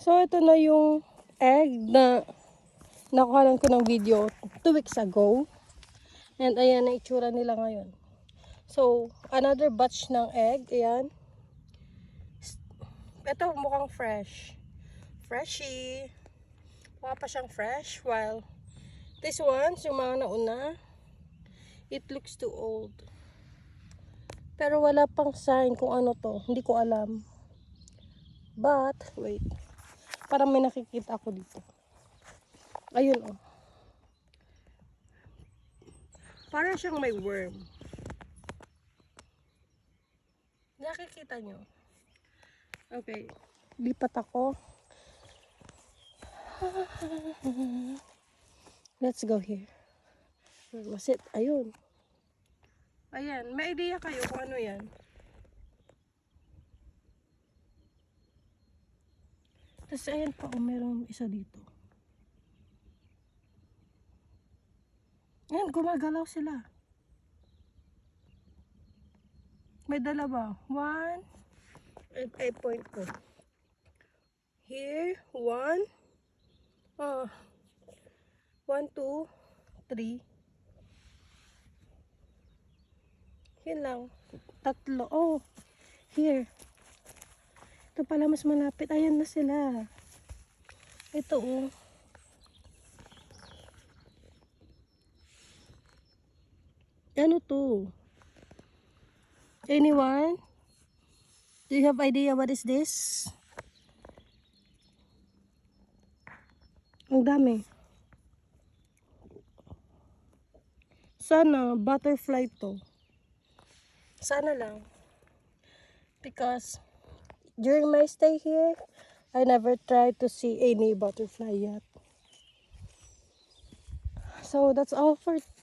So, ito na yung egg na nakuhanan ko ng video 2 weeks ago. And ayan na itsura nila ngayon. So, another batch ng egg. Ayan. Ito mukhang fresh. Freshy. Mukha pa siyang fresh. While this ones, yung mga nauna, it looks too old. Pero wala pang sign kung ano to. Hindi ko alam. But, wait. Parang may nakikita ako dito. Ayun oh. Parang siyang may worm. Nakikita nyo? Okay. Lipat ako. Let's go here. Where was it? Ayun. Ayan. May idea kayo kung ano yan? Tapos ayan pa, mayroong isa dito. Ayan, gumagalaw sila. May dalawa. 1. Ay, point ko. Here, 1. 1, 2, 3. Yan lang. 3. Oh, here. Ito pala mas malapit. Ayan na sila. Ito oh. Ano to? Anyone? Do you have idea what is this? Ang dami. Sana butterfly to. Sana lang. Because during my stay here, I never tried to see any butterfly yet. So that's all for